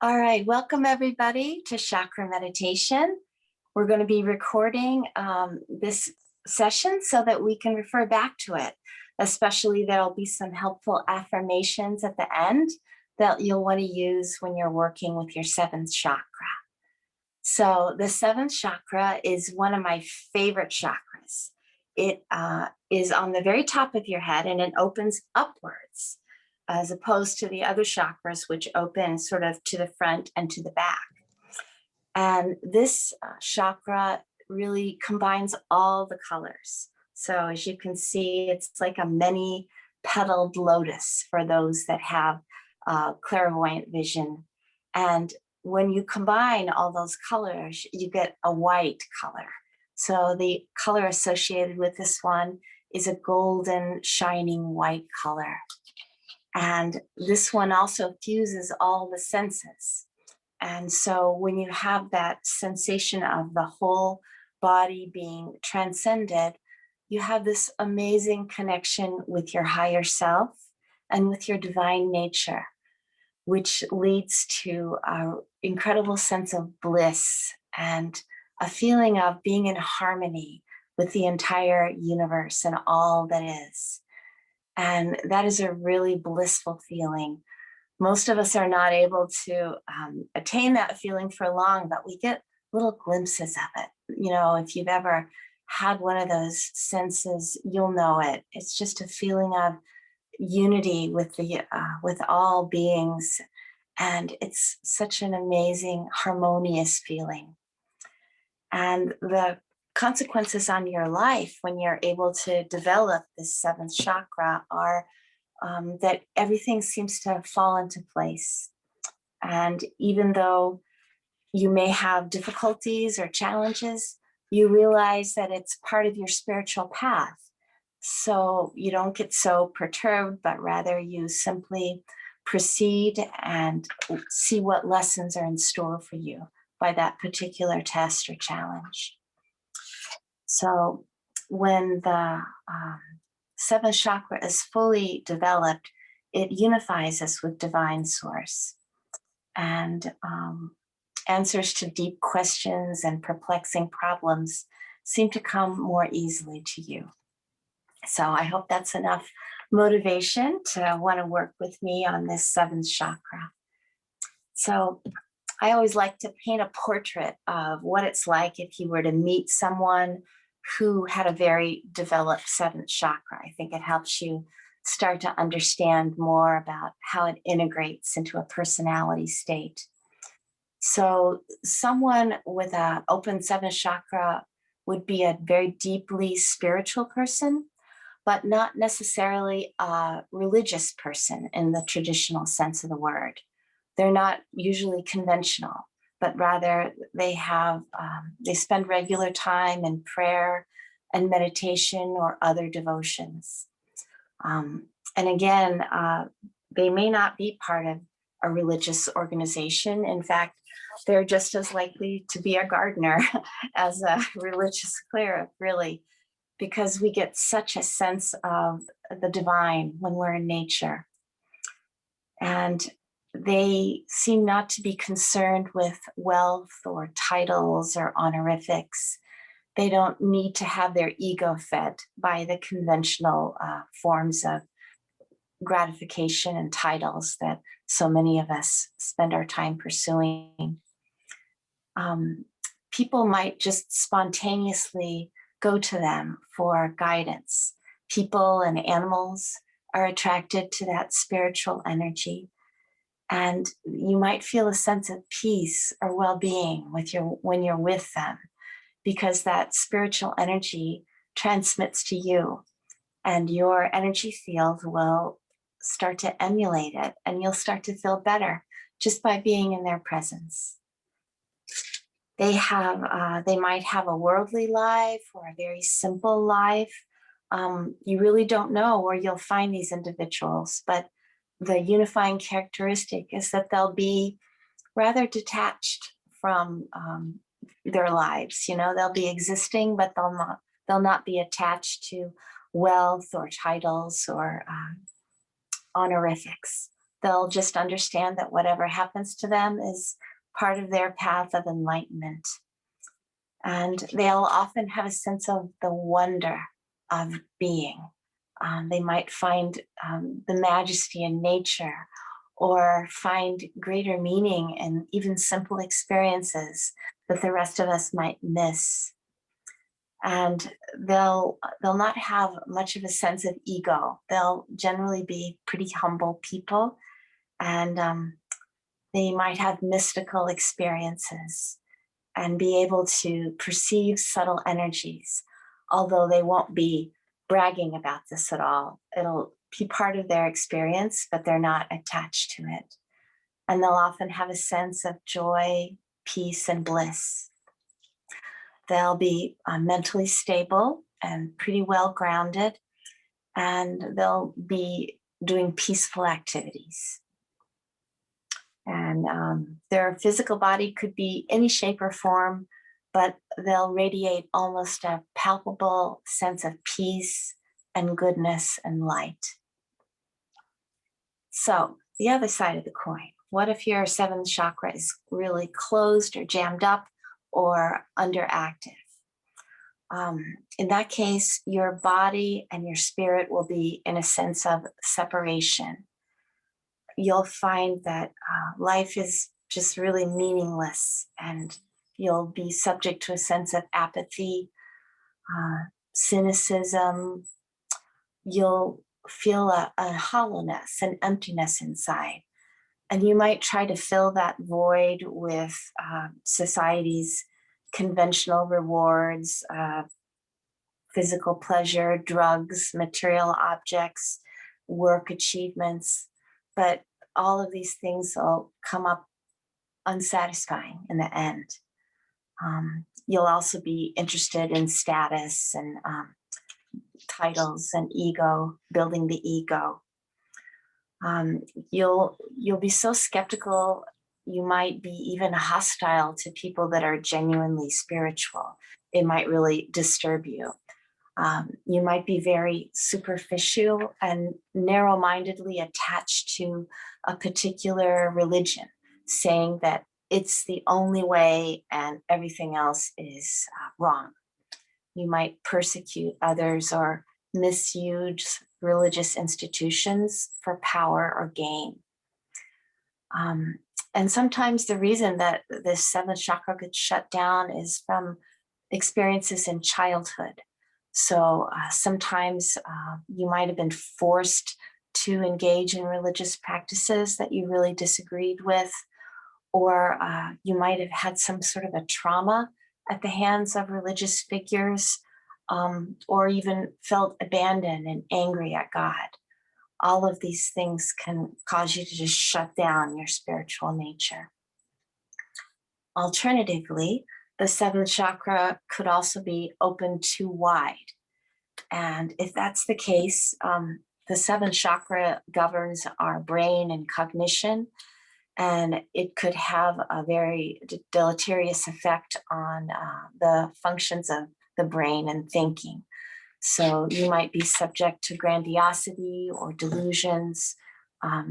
All right, welcome everybody to Chakra Meditation. We're going to be recording this session so that we can refer back to it. Especially there'll be some helpful affirmations at the end that you'll want to use when you're working with your seventh chakra. So the seventh chakra is one of my favorite chakras. It is on the very top of your head and it opens upwards, as opposed to the other chakras, which open sort of to the front and to the back. And this chakra really combines all the colors. So as you can see, it's like a many petaled lotus for those that have clairvoyant vision. And when you combine all those colors, you get a white color. So the color associated with this one is a golden, shining white color. And this one also fuses all the senses. And so when you have that sensation of the whole body being transcended, you have this amazing connection with your higher self and with your divine nature, which leads to an incredible sense of bliss and a feeling of being in harmony with the entire universe and all that is. And that is a really blissful feeling. Most of us are not able to attain that feeling for long, but we get little glimpses of it. You know, if you've ever had one of those senses, you'll know it. It's just a feeling of unity with with all beings. And it's such an amazing, harmonious feeling. And the consequences on your life when you're able to develop this seventh chakra are that everything seems to fall into place. And even though you may have difficulties or challenges, you realize that it's part of your spiritual path. So you don't get so perturbed, but rather you simply proceed and see what lessons are in store for you by that particular test or challenge. So when the seventh chakra is fully developed, it unifies us with divine source. And answers to deep questions and perplexing problems seem to come more easily to you. So I hope that's enough motivation to want to work with me on this seventh chakra. So I always like to paint a portrait of what it's like if you were to meet someone who had a very developed seventh chakra. I think it helps you start to understand more about how it integrates into a personality state. So someone with an open seventh chakra would be a very deeply spiritual person, but not necessarily a religious person in the traditional sense of the word. They're not usually conventional, but rather they spend regular time in prayer and meditation or other devotions. And again, they may not be part of a religious organization. In fact, they're just as likely to be a gardener as a religious cleric, really, because we get such a sense of the divine when we're in nature. And they seem not to be concerned with wealth or titles or honorifics. They don't need to have their ego fed by the conventional forms of gratification and titles that so many of us spend our time pursuing. People might just spontaneously go to them for guidance. People and animals are attracted to that spiritual energy. And you might feel a sense of peace or well-being when you're with them, because that spiritual energy transmits to you, and your energy field will start to emulate it, and you'll start to feel better just by being in their presence. They might have a worldly life or a very simple life. You really don't know where you'll find these individuals, but the unifying characteristic is that they'll be rather detached from their lives. You know, they'll be existing, but they'll not be attached to wealth or titles or honorifics. They'll just understand that whatever happens to them is part of their path of enlightenment. And they'll often have a sense of the wonder of being. They might find the majesty in nature, or find greater meaning in even simple experiences that the rest of us might miss. And they'll not have much of a sense of ego. They'll generally be pretty humble people, and they might have mystical experiences and be able to perceive subtle energies, although they won't be bragging about this at all. It'll be part of their experience, but they're not attached to it. And they'll often have a sense of joy, peace, and bliss. They'll be mentally stable and pretty well grounded, and they'll be doing peaceful activities. And their physical body could be any shape or form, but they'll radiate almost a palpable sense of peace and goodness and light. So the other side of the coin, what if your seventh chakra is really closed or jammed up or underactive? In that case, your body and your spirit will be in a sense of separation. You'll find that life is just really meaningless, and you'll be subject to a sense of apathy, cynicism. You'll feel a hollowness, an emptiness inside. And you might try to fill that void with society's conventional rewards, physical pleasure, drugs, material objects, work achievements. But all of these things will come up unsatisfying in the end. You'll also be interested in status and titles and ego, building the ego. You'll be so skeptical, you might be even hostile to people that are genuinely spiritual. It might really disturb you. You might be very superficial and narrow-mindedly attached to a particular religion, saying that it's the only way and everything else is wrong. You might persecute others or misuse religious institutions for power or gain. And sometimes the reason that this seventh chakra gets shut down is from experiences in childhood. So sometimes you might have been forced to engage in religious practices that you really disagreed with, or you might have had some sort of a trauma at the hands of religious figures, or even felt abandoned and angry at God. All of these things can cause you to just shut down your spiritual nature. Alternatively, the seventh chakra could also be open too wide. And if that's the case, the seventh chakra governs our brain and cognition, and it could have a very deleterious effect on the functions of the brain and thinking. So you might be subject to grandiosity or delusions,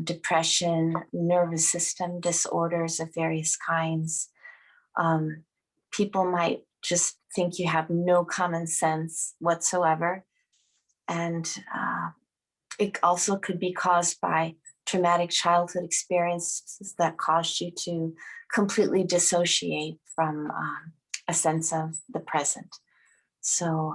depression, nervous system disorders of various kinds. People might just think you have no common sense whatsoever. And it also could be caused by traumatic childhood experiences that caused you to completely dissociate from a sense of the present. So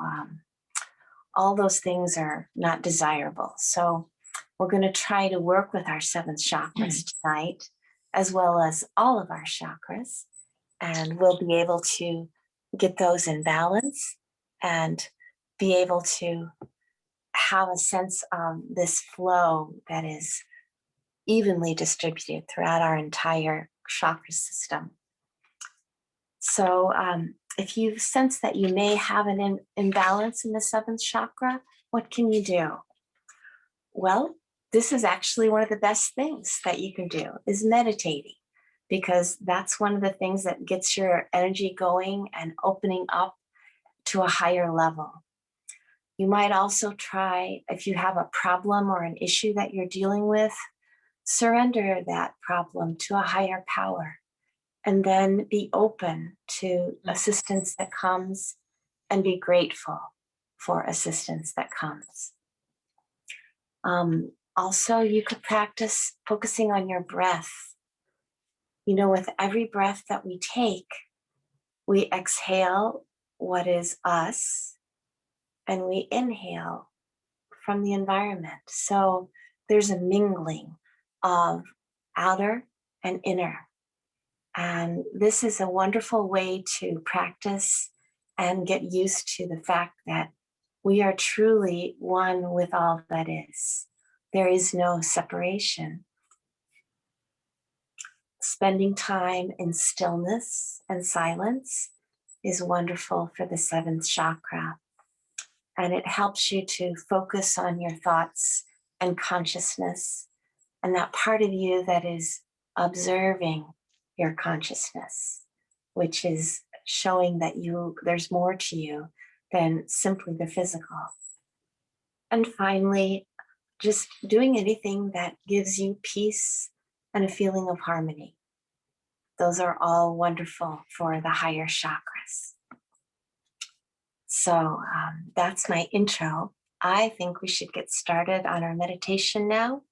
all those things are not desirable. So we're going to try to work with our seventh chakras tonight, as well as all of our chakras, and we'll be able to get those in balance and be able to have a sense of this flow that is evenly distributed throughout our entire chakra system. So if you sense that you may have an imbalance in the seventh chakra, what can you do? Well, this is actually one of the best things that you can do, is meditating, because that's one of the things that gets your energy going and opening up to a higher level. You might also try, if you have a problem or an issue that you're dealing with, surrender that problem to a higher power, and then be open to assistance that comes and be grateful for assistance that comes. Also, you could practice focusing on your breath. You know, with every breath that we take, we exhale what is us and we inhale from the environment. So there's a mingling of outer and inner. And this is a wonderful way to practice and get used to the fact that we are truly one with all that is. There is no separation. Spending time in stillness and silence is wonderful for the 7th chakra. And it helps you to focus on your thoughts and consciousness and that part of you that is observing your consciousness, which is showing that there's more to you than simply the physical. And finally, just doing anything that gives you peace and a feeling of harmony. Those are all wonderful for the higher chakras. So that's my intro. I think we should get started on our meditation now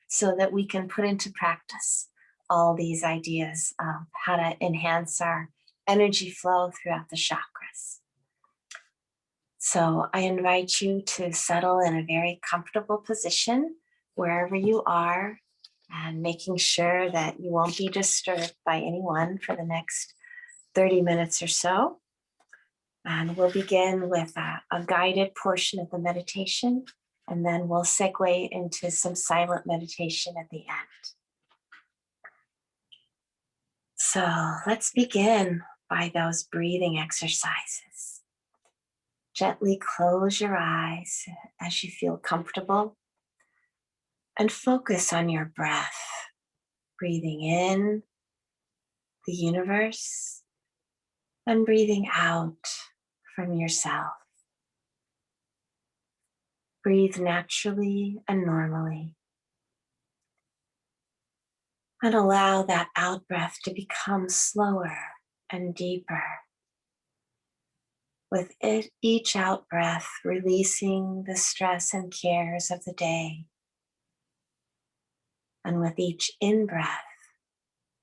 so that we can put into practice all these ideas of how to enhance our energy flow throughout the chakras. So I invite you to settle in a very comfortable position wherever you are, and making sure that you won't be disturbed by anyone for the next 30 minutes or so. And we'll begin with a guided portion of the meditation, and then we'll segue into some silent meditation at the end. So let's begin by those breathing exercises. Gently close your eyes as you feel comfortable and focus on your breath, breathing in the universe and breathing out from yourself. Breathe naturally and normally, and allow that out breath to become slower and deeper. With each out breath, releasing the stress and cares of the day. And with each in breath,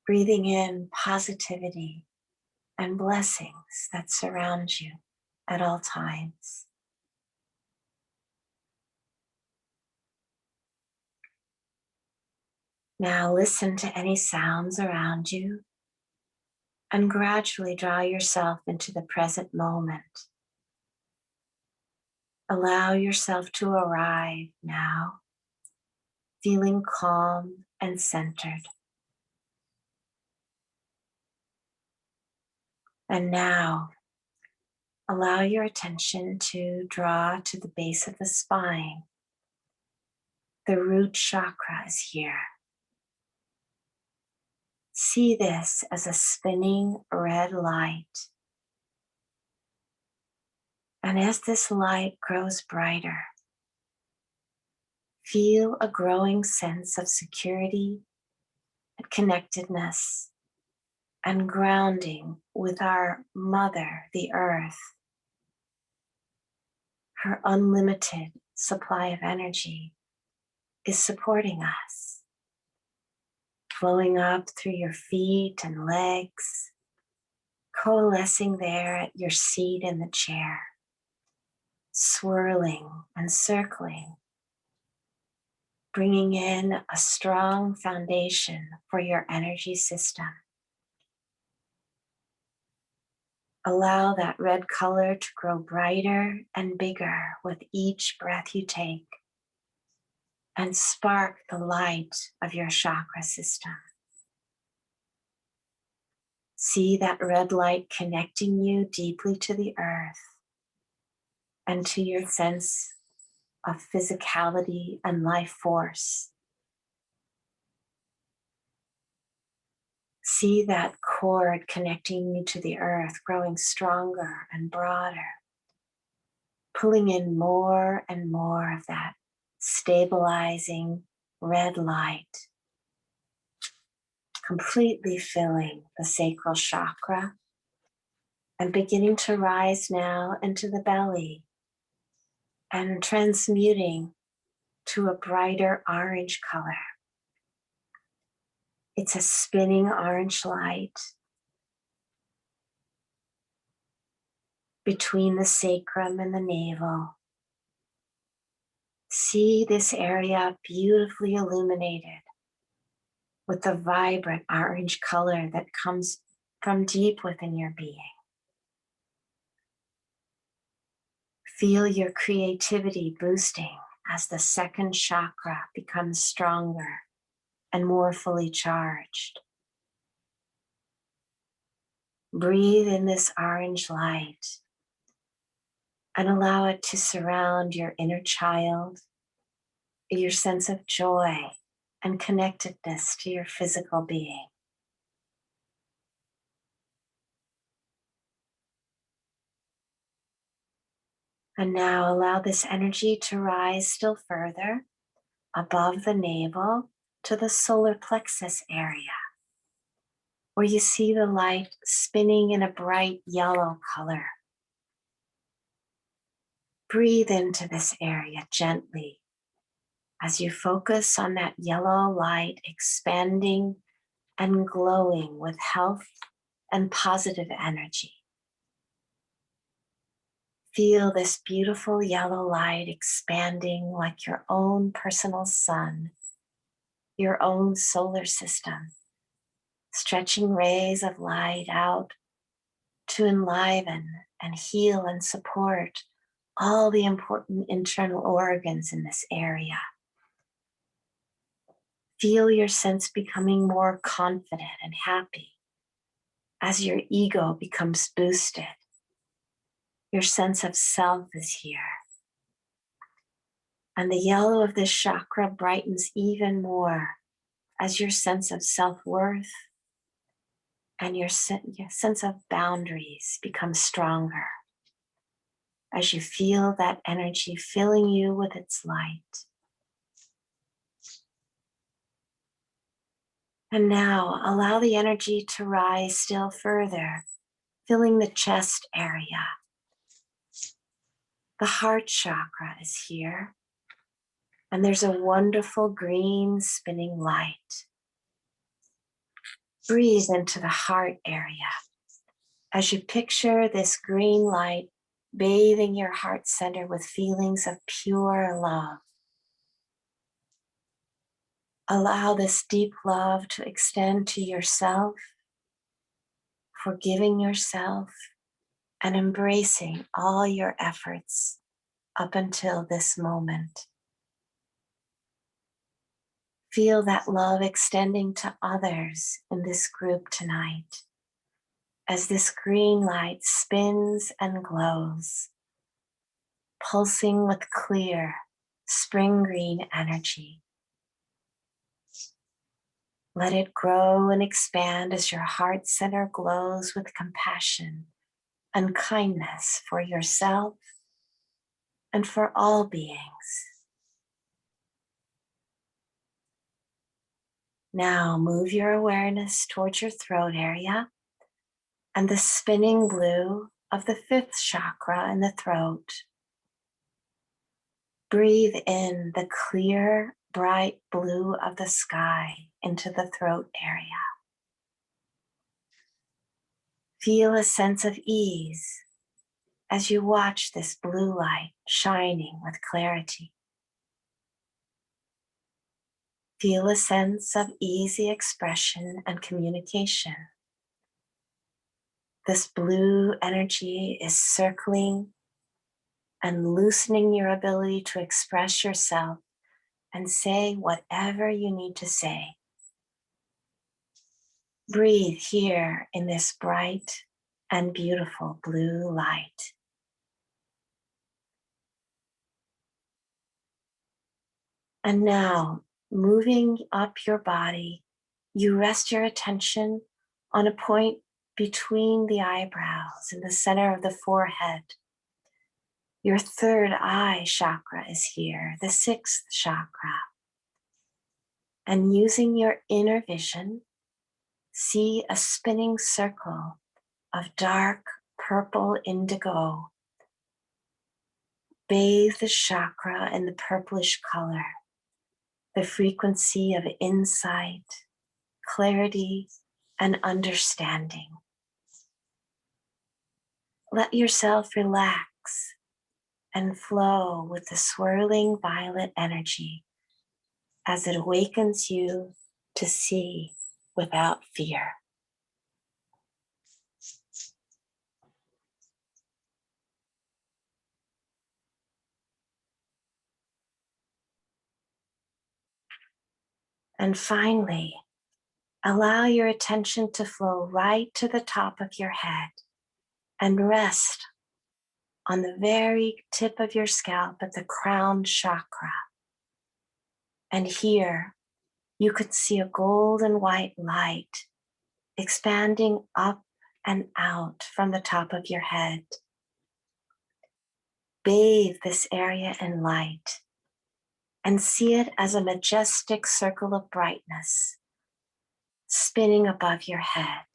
breathing in positivity and blessings that surround you at all times. Now listen to any sounds around you and gradually draw yourself into the present moment. Allow yourself to arrive now, feeling calm and centered. And now, allow your attention to draw to the base of the spine. The root chakra is here. See this as a spinning red light. And as this light grows brighter, feel a growing sense of security and connectedness and grounding with our Mother, the Earth. Her unlimited supply of energy is supporting us, flowing up through your feet and legs, coalescing there at your seat in the chair, swirling and circling, bringing in a strong foundation for your energy system. Allow that red color to grow brighter and bigger with each breath you take, and spark the light of your chakra system. See that red light connecting you deeply to the earth and to your sense of physicality and life force. See that cord connecting you to the earth growing stronger and broader, pulling in more and more of that stabilizing red light completely filling the sacral chakra and beginning to rise now into the belly and transmuting to a brighter orange color. It's a spinning orange light between the sacrum and the navel. See this area beautifully illuminated with the vibrant orange color that comes from deep within your being. Feel your creativity boosting as the second chakra becomes stronger and more fully charged. Breathe in this orange light and allow it to surround your inner child, your sense of joy and connectedness to your physical being. And now allow this energy to rise still further above the navel to the solar plexus area, where you see the light spinning in a bright yellow color. Breathe into this area gently as you focus on that yellow light expanding and glowing with health and positive energy. Feel this beautiful yellow light expanding like your own personal sun, your own solar system, stretching rays of light out to enliven and heal and support all the important internal organs in this area. Feel your sense becoming more confident and happy as your ego becomes boosted. Your sense of self is here. And the yellow of this chakra brightens even more as your sense of self-worth and your sense of boundaries becomes stronger as you feel that energy filling you with its light. And now allow the energy to rise still further, filling the chest area. The heart chakra is here, and there's a wonderful green spinning light. Breathe into the heart area as you picture this green light bathing your heart center with feelings of pure love. Allow this deep love to extend to yourself, forgiving yourself, and embracing all your efforts up until this moment. Feel that love extending to others in this group tonight as this green light spins and glows, pulsing with clear spring green energy. Let it grow and expand as your heart center glows with compassion and kindness for yourself and for all beings. Now move your awareness towards your throat area and the spinning blue of the fifth chakra in the throat. Breathe in the clear, bright blue of the sky into the throat area. Feel a sense of ease as you watch this blue light shining with clarity. Feel a sense of easy expression and communication. This blue energy is circling and loosening your ability to express yourself and say whatever you need to say. Breathe here in this bright and beautiful blue light. And now, moving up your body, you rest your attention on a point between the eyebrows in the center of the forehead. Your third eye chakra is here, the sixth chakra. And using your inner vision, see a spinning circle of dark purple indigo. Bathe the chakra in the purplish color, the frequency of insight, clarity, and understanding. Let yourself relax and flow with the swirling violet energy as it awakens you to see without fear. And finally, allow your attention to flow right to the top of your head and rest on the very tip of your scalp at the crown chakra. And here you could see a golden white light expanding up and out from the top of your head. Bathe this area in light and see it as a majestic circle of brightness spinning above your head.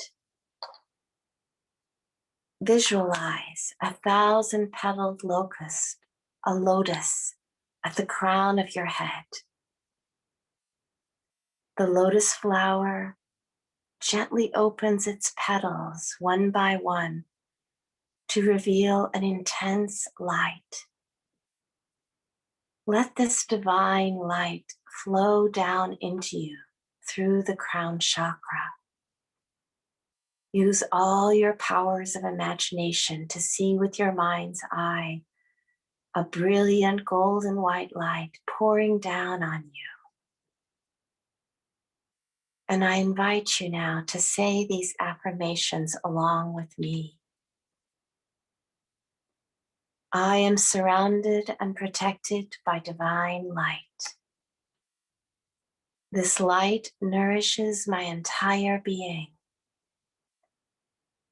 Visualize 1,000-petaled locust, a lotus, at the crown of your head. The lotus flower gently opens its petals one by one to reveal an intense light. Let this divine light flow down into you through the crown chakra. Use all your powers of imagination to see with your mind's eye a brilliant golden white light pouring down on you. And I invite you now to say these affirmations along with me. I am surrounded and protected by divine light. This light nourishes my entire being.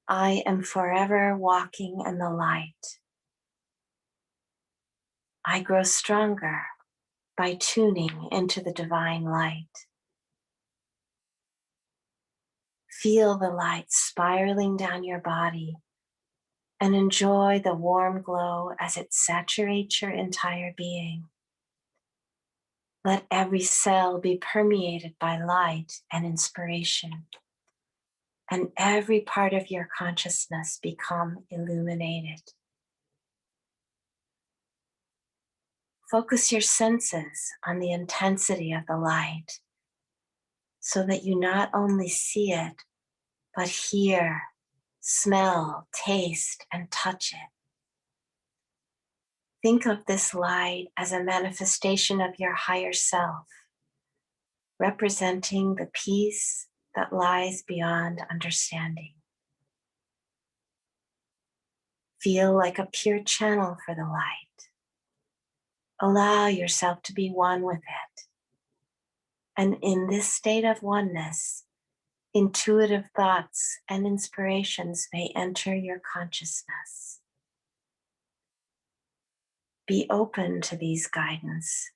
I am forever walking in the light. I grow stronger by tuning into the divine light. Feel the light spiraling down your body and enjoy the warm glow as it saturates your entire being. Let every cell be permeated by light and inspiration, and every part of your consciousness become illuminated. Focus your senses on the intensity of the light so that you not only see it, but hear, smell, taste, and touch it. Think of this light as a manifestation of your higher self, representing the peace that lies beyond understanding. Feel like a pure channel for the light. Allow yourself to be one with it. And in this state of oneness, intuitive thoughts and inspirations may enter your consciousness. Be open to these guidance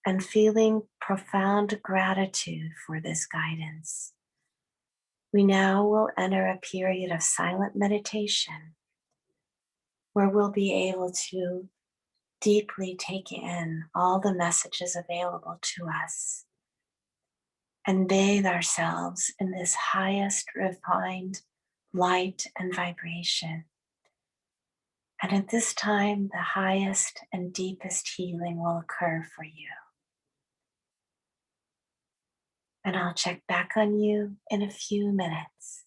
and feeling profound gratitude for this guidance. We now will enter a period of silent meditation where we'll be able to deeply take in all the messages available to us and bathe ourselves in this highest refined light and vibration. And at this time, the highest and deepest healing will occur for you. And I'll check back on you in a few minutes.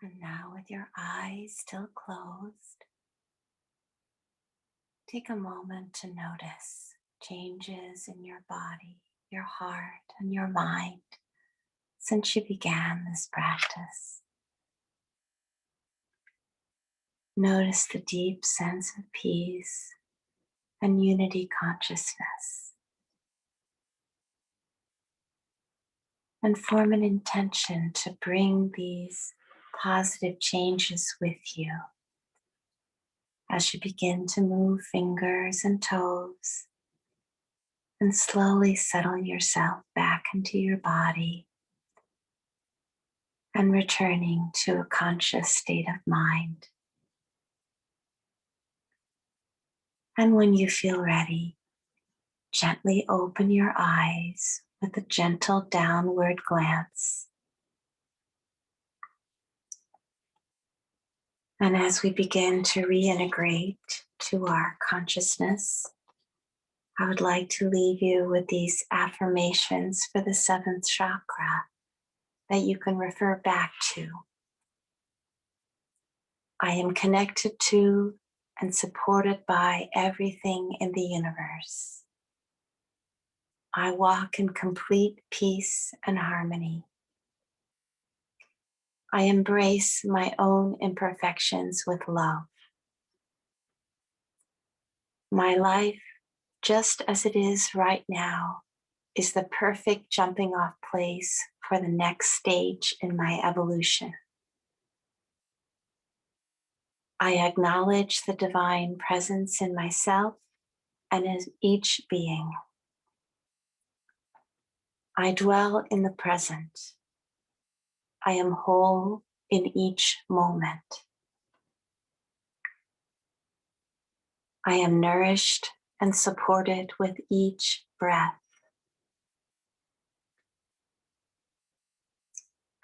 And now, with your eyes still closed, take a moment to notice changes in your body, your heart, and your mind since you began this practice. Notice the deep sense of peace and unity consciousness, and form an intention to bring these positive changes with you as you begin to move fingers and toes and slowly settle yourself back into your body and returning to a conscious state of mind. And when you feel ready, gently open your eyes with a gentle downward glance. And as we begin to reintegrate to our consciousness, I would like to leave you with these affirmations for the 7th chakra that you can refer back to. I am connected to and supported by everything in the universe. I walk in complete peace and harmony. I embrace my own imperfections with love. My life, just as it is right now, is the perfect jumping off place for the next stage in my evolution. I acknowledge the divine presence in myself and in each being. I dwell in the present. I am whole in each moment. I am nourished and supported with each breath.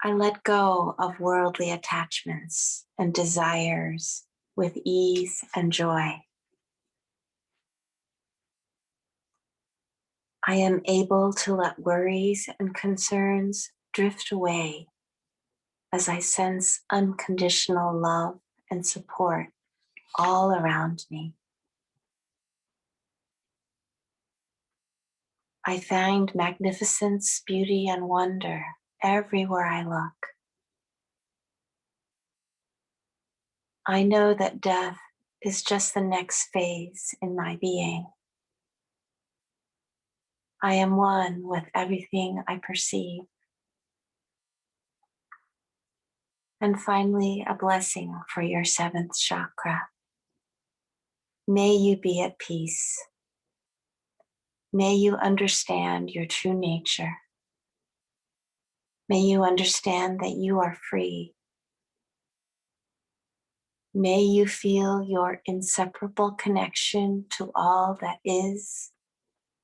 I let go of worldly attachments and desires with ease and joy. I am able to let worries and concerns drift away as I sense unconditional love and support all around me. I find magnificence, beauty, and wonder everywhere I look. I know that death is just the next phase in my being. I am one with everything I perceive. And finally, a blessing for your 7th chakra. May you be at peace. May you understand your true nature. May you understand that you are free. May you feel your inseparable connection to all that is,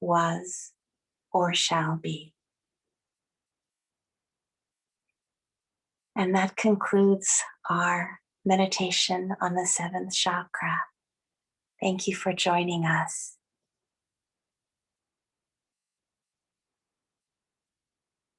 was, or shall be. And that concludes our meditation on the 7th chakra. Thank you for joining us.